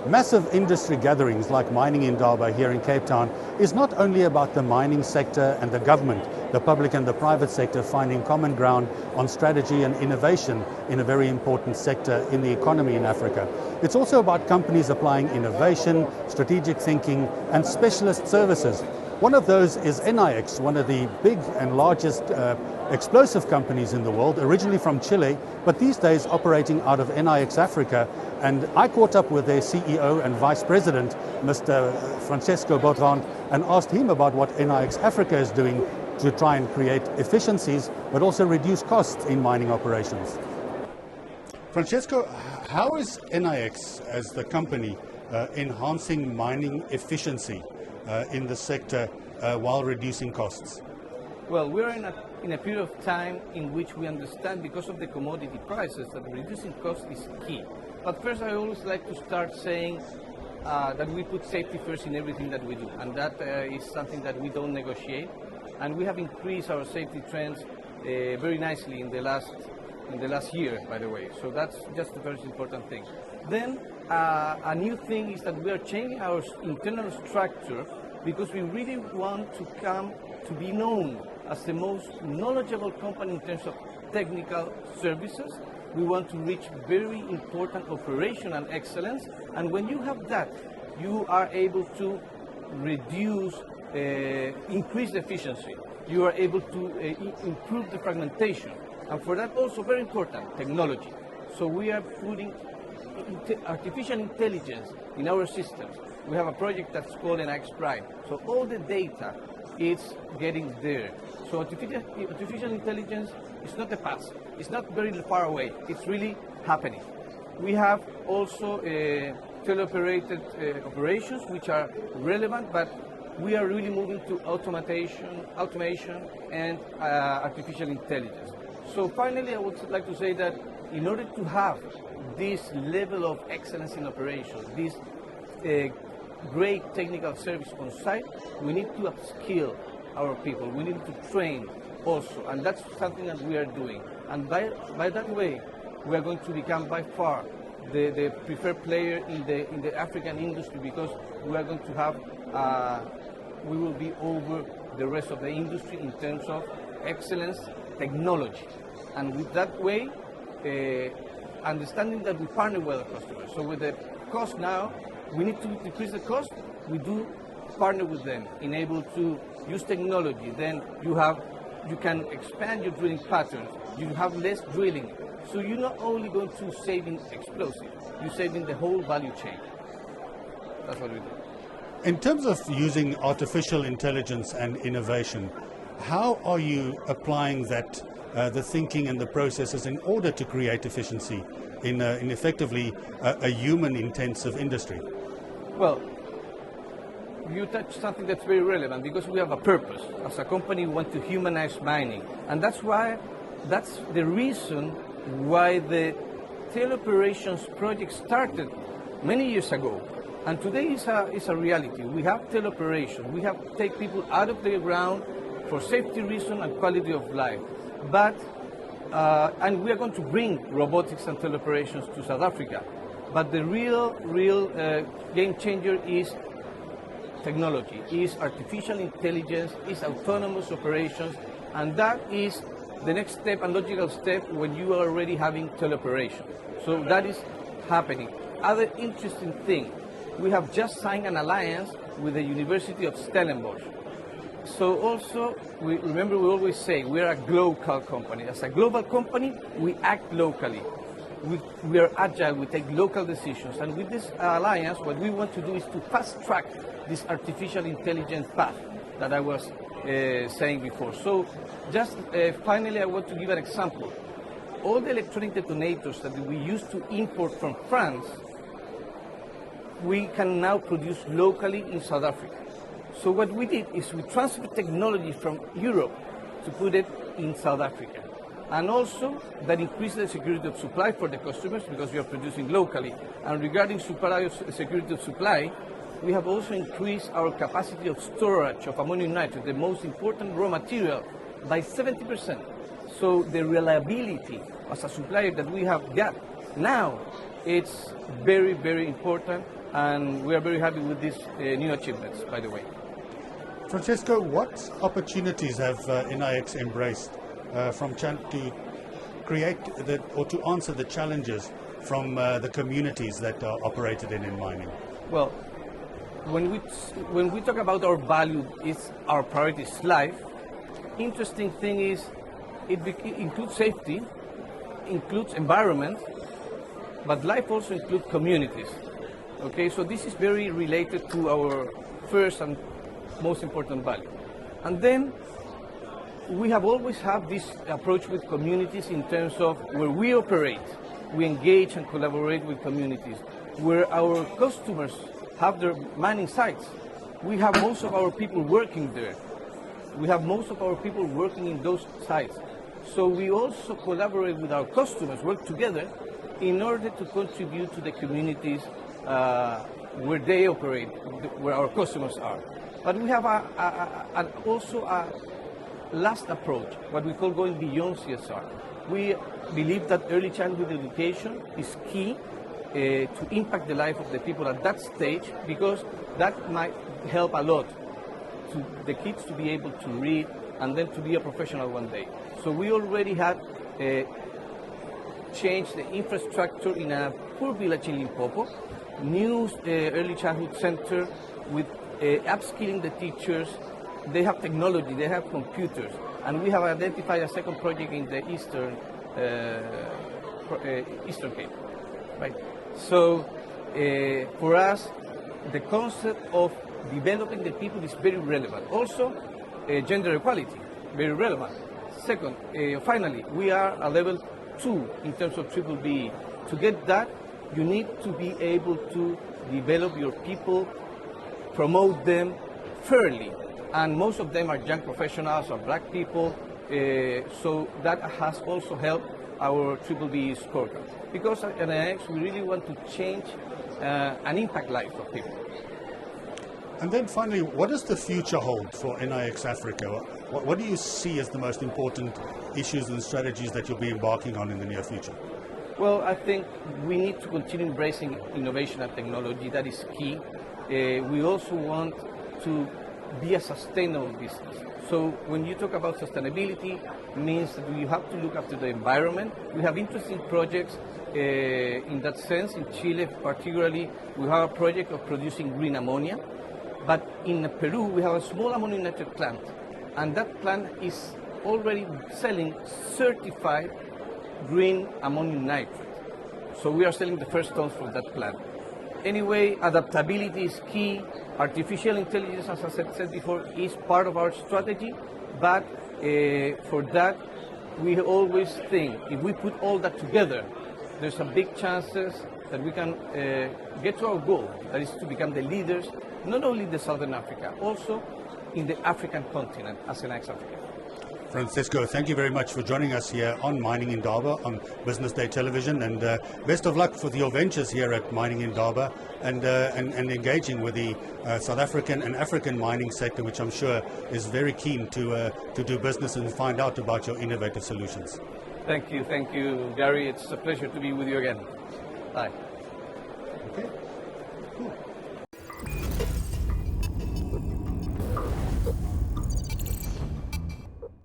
Massive industry gatherings like Mining Indaba here in Cape Town is not only about the mining sector and the government, the public and the private sector finding common ground on strategy and innovation in a very important sector in the economy in Africa. It's also about companies applying innovation, strategic thinking and specialist services. One of those is Enaex, one of the big and largest explosive companies in the world, originally from Chile, but these days operating out of Enaex Africa. And I caught up with their CEO and Vice President, Mr. Francesco Baudrand, and asked him about what Enaex Africa is doing to try and create efficiencies, but also reduce costs in mining operations. Francesco, how is Enaex as the company enhancing mining efficiency in the sector while reducing costs? Well, we're in a period of time in which we understand, because of the commodity prices, that reducing costs is key. But first, I always like to start saying that we put safety first in everything that we do, and that is something that we don't negotiate. And we have increased our safety trends very nicely in the last year, by the way. So that's just a very important thing. Then a new thing is that we are changing our internal structure because we really want to come to be known as the most knowledgeable company in terms of technical services. We want to reach very important operational excellence, and when you have that, you are able to reduce, increase the efficiency. You are able to improve the fragmentation, and for that also very important, technology. So we are putting artificial intelligence in our systems. We have a project that's called Enaex Prime. So all the data is getting there. So artificial intelligence is not the past. It's not very far away. It's really happening. We have also teleoperated operations which are relevant, but we are really moving to automation and artificial intelligence. So finally, I would like to say that in order to have this level of excellence in operations, this great technical service on site, we need to upskill our people. We need to train also, and that's something that we are doing. And by that way, we are going to become by far the preferred player in the African industry, because we are going to have we will be over the rest of the industry in terms of excellence technology. And with that way, understanding that we partner with our customers. So with the cost now, we need to decrease the cost. We do partner with them, enable to use technology. Then you can expand your drilling patterns. You have less drilling. So you're not only going to saving explosives, you're saving the whole value chain. That's what we do. In terms of using artificial intelligence and innovation, how are you applying that, the thinking and the processes in order to create efficiency in effectively a human-intensive industry? Well, you touched something that's very relevant, because we have a purpose. As a company, we want to humanize mining. And that's the reason why the teleoperations project started many years ago. And today is a reality. We have teleoperations. We have to take people out of the ground for safety reasons and quality of life. But, and we are going to bring robotics and teleoperations to South Africa. But the real game changer is technology, is artificial intelligence, is autonomous operations, and that is the next step and logical step when you are already having teleoperations. So that is happening. Other interesting thing, we have just signed an alliance with the University of Stellenbosch. So also, we always say we are a global company. As a global company, we act locally. We are agile, we take local decisions. And with this alliance, what we want to do is to fast track this artificial intelligence path that I was saying before. So just finally, I want to give an example. All the electronic detonators that we used to import from France, we can now produce locally in South Africa. So what we did is we transferred technology from Europe to put it in South Africa. And also that increased the security of supply for the customers, because we are producing locally. And regarding security of supply, we have also increased our capacity of storage of ammonium nitrate, the most important raw material, by 70%. So the reliability as a supplier that we have got Now, it's very, very important, and we are very happy with these new achievements, by the way. Francisco, what opportunities have Enaex embraced to create or to answer the challenges from the communities that are operated in mining? Well, when we talk about our value, is our priority is life. Interesting thing is it includes safety, includes environment, but life also includes communities. Okay, so this is very related to our first and most important value. And then we have always had this approach with communities in terms of where we operate, we engage and collaborate with communities. Where our customers have their mining sites, we have most of our people working there. We have most of our people working in those sites. So we also collaborate with our customers, work together in order to contribute to the communities where they operate, where our customers are. But we have also a last approach, what we call going beyond CSR. We believe that early childhood education is key to impact the life of the people at that stage, because that might help a lot to the kids to be able to read and then to be a professional one day. So we already had changed the infrastructure in a poor village in Limpopo, new early childhood center with upskilling the teachers. They have technology, they have computers, and we have identified a second project in the Eastern Cape, right? So for us, the concept of developing the people is very relevant. Also, gender equality, very relevant. Second, finally, we are a level 2 in terms of BBB. To get that, you need to be able to develop your people, promote them fairly. And most of them are young professionals or black people, so that has also helped our BBB scorecard. Because at Enaex, we really want to change and impact life of people. And then finally, what does the future hold for Enaex Africa? What do you see as the most important issues and strategies that you'll be embarking on in the near future? Well, I think we need to continue embracing innovation and technology. That is key. We also want to be a sustainable business. So when you talk about sustainability, it means that you have to look after the environment. We have interesting projects in that sense. In Chile, particularly, we have a project of producing green ammonia. But in Peru, we have a small ammonium nitrate plant, and that plant is already selling certified green ammonium nitrate. So we are selling the first tons for that plant. Anyway, adaptability is key. Artificial intelligence, as I said before, is part of our strategy. But for that, we always think if we put all that together, there's a big chances that we can get to our goal, that is to become the leaders, not only in the Southern Africa, also in the African continent as Enaex Africa. Francisco, thank you very much for joining us here on Mining Indaba on Business Day Television, and best of luck for your ventures here at Mining Indaba and engaging with the South African and African mining sector, which I'm sure is very keen to do business and find out about your innovative solutions. Thank you, Gary. It's a pleasure to be with you again. Bye.